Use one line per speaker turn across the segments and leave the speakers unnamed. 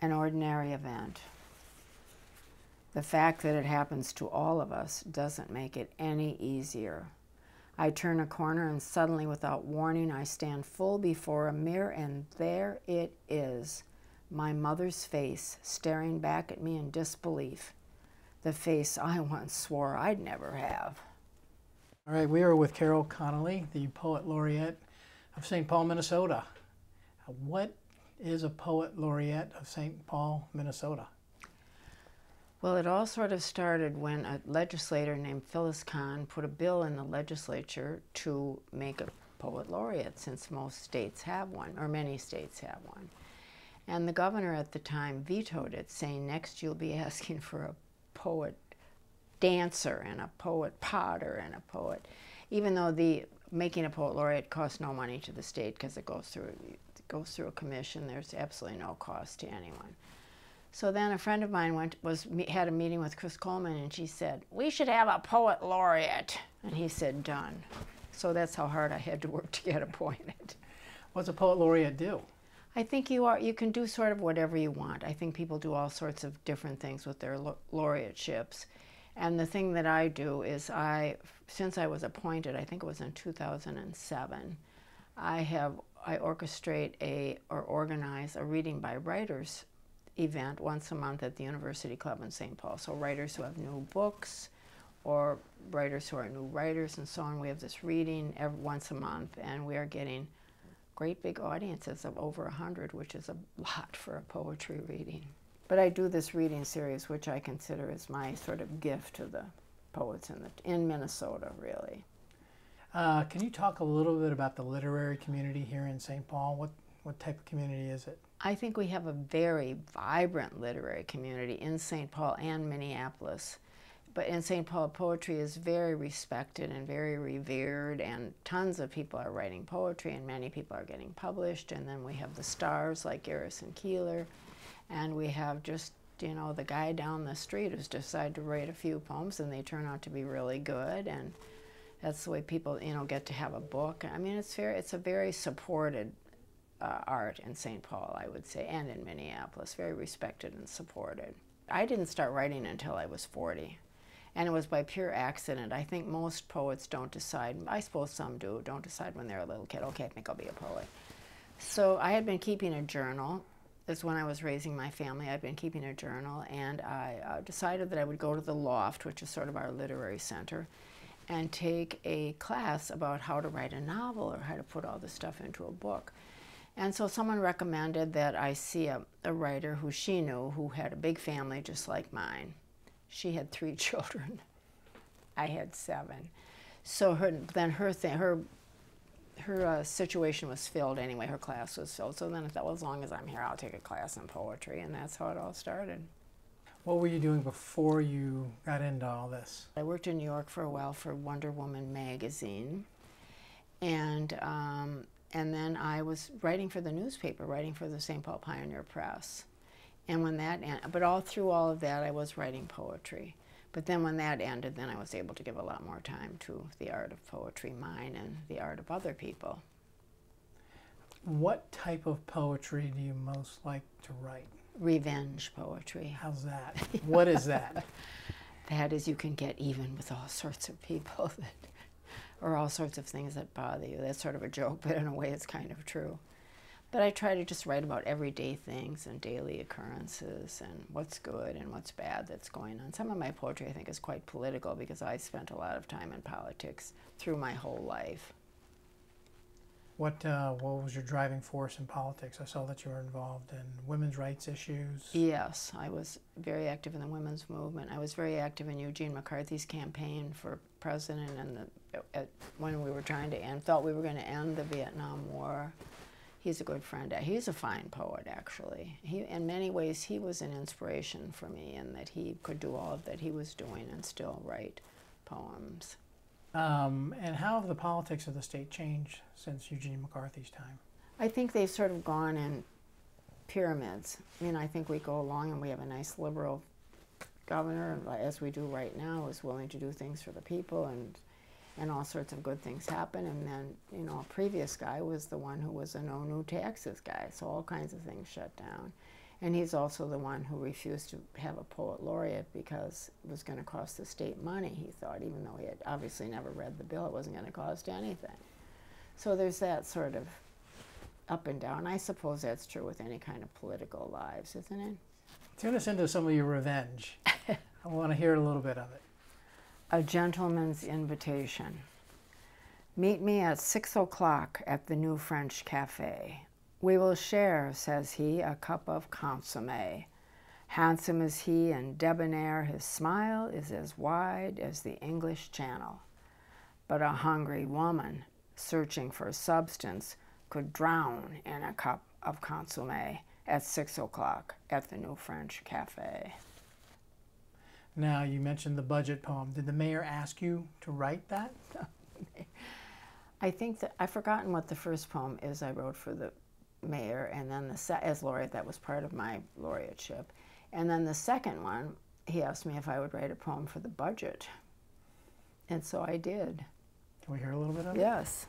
an ordinary event. The fact that it happens to all of us doesn't make it any easier. I turn a corner and suddenly, without warning, I stand full before a mirror, and there it is, my mother's face staring back at me in disbelief. The face I once swore I'd never have.
All right, we are with Carol Connolly, the Poet Laureate of St. Paul, Minnesota. What is a Poet Laureate of St. Paul, Minnesota?
Well, it all sort of started when a legislator named Phyllis Kahn put a bill in the legislature to make a Poet Laureate, since most states have one, or many states have one. And the governor at the time vetoed it, saying next you'll be asking for a poet dancer and a poet potter and a poet, even though making a Poet Laureate costs no money to the state because it goes through a commission. There's absolutely no cost to anyone. So then a friend of mine had a meeting with Chris Coleman, and she said, "We should have a Poet Laureate." And he said, "Done." So that's how hard I had to work to get appointed.
What's a Poet Laureate do?
I think you can do sort of whatever you want. I think people do all sorts of different things with their laureateships. And the thing that I do is since I was appointed, I think it was in 2007, I orchestrate or organize a reading by writers event once a month at the University Club in St. Paul. So writers who have new books or writers who are new writers and so on. We have this reading once a month, and we are getting great big audiences of over 100, which is a lot for a poetry reading. But I do this reading series, which I consider as my sort of gift to the poets in Minnesota, really.
Can you talk a little bit about the literary community here in St. Paul? What type of community is it?
I think we have a very vibrant literary community in St. Paul and Minneapolis. But in St. Paul, poetry is very respected and very revered, and tons of people are writing poetry, and many people are getting published. And then we have the stars like Garrison Keillor, and we have just, the guy down the street who's decided to write a few poems, and they turn out to be really good. And that's the way people, get to have a book. I mean, it's a very supported art in St. Paul, I would say, and in Minneapolis, very respected and supported. I didn't start writing until I was 40, and it was by pure accident. I think most poets don't decide, I suppose some do, don't decide when they're a little kid, okay, I think I'll be a poet. So I had been keeping a journal. That's when I was raising my family. I'd been keeping a journal, and I decided that I would go to the Loft, which is sort of our literary center, and take a class about how to write a novel or how to put all this stuff into a book. And so someone recommended that I see a writer who she knew who had a big family just like mine. She had 3 children. I had 7. So her situation was filled anyway. Her class was filled. So then I thought, well, as long as I'm here, I'll take a class in poetry, and that's how it all started.
What were you doing before you got into all this?
I worked in New York for a while for Wonder Woman magazine, and then I was writing for the newspaper, writing for the St. Paul Pioneer Press. And when that ended, but through all of that, I was writing poetry. But then when that ended, then I was able to give a lot more time to the art of poetry, mine and the art of other people.
What type of poetry do you most like to write?
Revenge poetry.
How's that? What is that?
That is, you can get even with all sorts of people or all sorts of things that bother you. That's sort of a joke, but in a way it's kind of true. But I try to just write about everyday things and daily occurrences and what's good and what's bad that's going on. Some of my poetry, I think, is quite political because I spent a lot of time in politics through my whole life.
What was your driving force in politics? I saw that you were involved in women's rights issues.
Yes, I was very active in the women's movement. I was very active in Eugene McCarthy's campaign for president, and when we were trying to thought we were going to end the Vietnam War. He's a good friend. He's a fine poet, actually. In many ways, he was an inspiration for me in that he could do all of that he was doing and still write poems.
And how have the politics of the state changed since Eugene McCarthy's time?
I think they've sort of gone in pyramids. I mean, I think we go along and we have a nice liberal governor, as we do right now, is willing to do things for the people, and all sorts of good things happen. And then, a previous guy was the one who was a no new taxes guy, so all kinds of things shut down. And he's also the one who refused to have a poet laureate because it was going to cost the state money, he thought, even though he had obviously never read the bill. It wasn't going to cost anything. So there's that sort of up and down. I suppose that's true with any kind of political lives, isn't it?
Tune us into some of your revenge. I want to hear a little bit of it.
A Gentleman's Invitation. Meet me at 6 o'clock at the New French Cafe. We will share, says he, a cup of consommé. Handsome is he and debonair, his smile is as wide as the English Channel. But a hungry woman, searching for substance, could drown in a cup of consommé at 6 o'clock at the New French Cafe.
Now, you mentioned the budget poem. Did the mayor ask you to write that?
I think that I've forgotten what the first poem is I wrote for the mayor, and then as laureate, that was part of my laureateship. And then the second one, he asked me if I would write a poem for the budget. And so I did.
Can we hear a little bit of it?
Yes.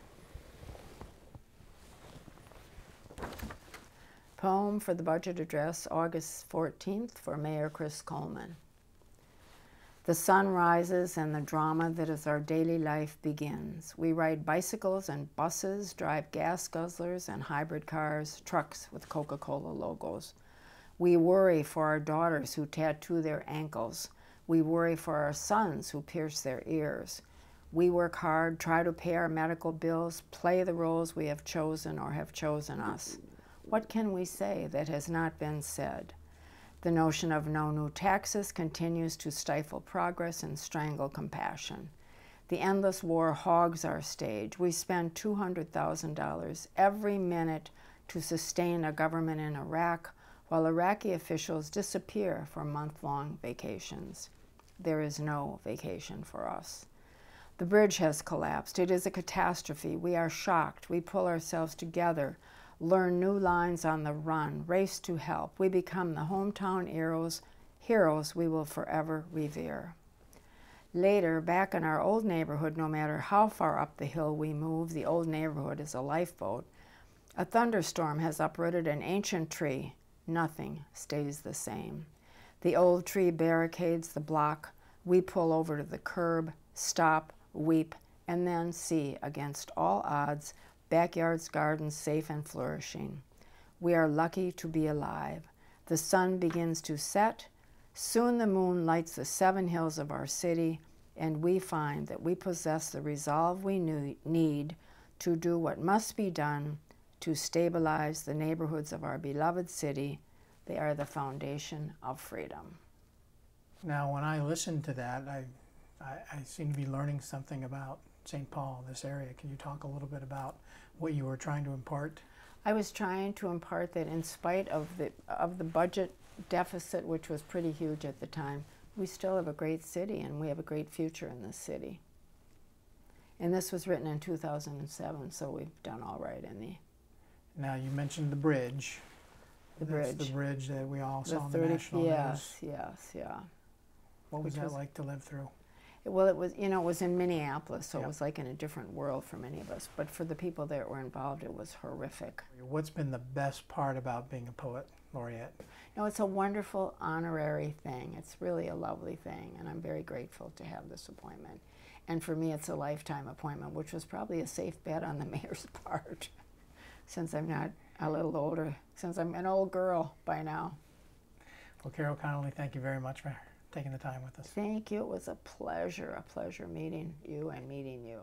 Poem for the budget address, August 14th, for Mayor Chris Coleman. The sun rises and the drama that is our daily life begins. We ride bicycles and buses, drive gas guzzlers and hybrid cars, trucks with Coca-Cola logos. We worry for our daughters who tattoo their ankles. We worry for our sons who pierce their ears. We work hard, try to pay our medical bills, play the roles we have chosen or have chosen us. What can we say that has not been said? The notion of no new taxes continues to stifle progress and strangle compassion. The endless war hogs our stage. We spend $200,000 every minute to sustain a government in Iraq, while Iraqi officials disappear for month-long vacations. There is no vacation for us. The bridge has collapsed. It is a catastrophe. We are shocked. We pull ourselves together, learn new lines on the run, race to help. We become the hometown heroes we will forever revere. Later, back in our old neighborhood, no matter how far up the hill we move, the old neighborhood is a lifeboat. A thunderstorm has uprooted an ancient tree. Nothing stays the same. The old tree barricades the block. We pull over to the curb, stop, weep, and then see, against all odds, backyards, gardens safe and flourishing. We are lucky to be alive. The sun begins to set. Soon the moon lights the 7 hills of our city, and we find that we possess the resolve we need to do what must be done to stabilize the neighborhoods of our beloved city. They are the foundation of freedom.
Now, when I listen to that, I seem to be learning something about St. Paul, this area. Can you talk a little bit about what you were trying to impart?
I was trying to impart that in spite of the budget deficit, which was pretty huge at the time, we still have a great city and we have a great future in this city. And this was written in 2007, so we've done all right in the...
Now, you mentioned the bridge.
The bridge.
The bridge that we all saw on the national
news.
news.
Yeah.
What was that like to live through?
Well, it was, it was in Minneapolis, so
Yep.
It was like in a different world for many of us. But for the people that were involved, it was horrific.
What's been the best part about being a poet laureate?
It's a wonderful honorary thing. It's really a lovely thing, and I'm very grateful to have this appointment. And for me, it's a lifetime appointment, which was probably a safe bet on the mayor's part, since I'm not a little older, since I'm an old girl by now.
Well, Carol Connolly, thank you very much for taking the time with us.
Thank you. It was a pleasure meeting you and meeting you.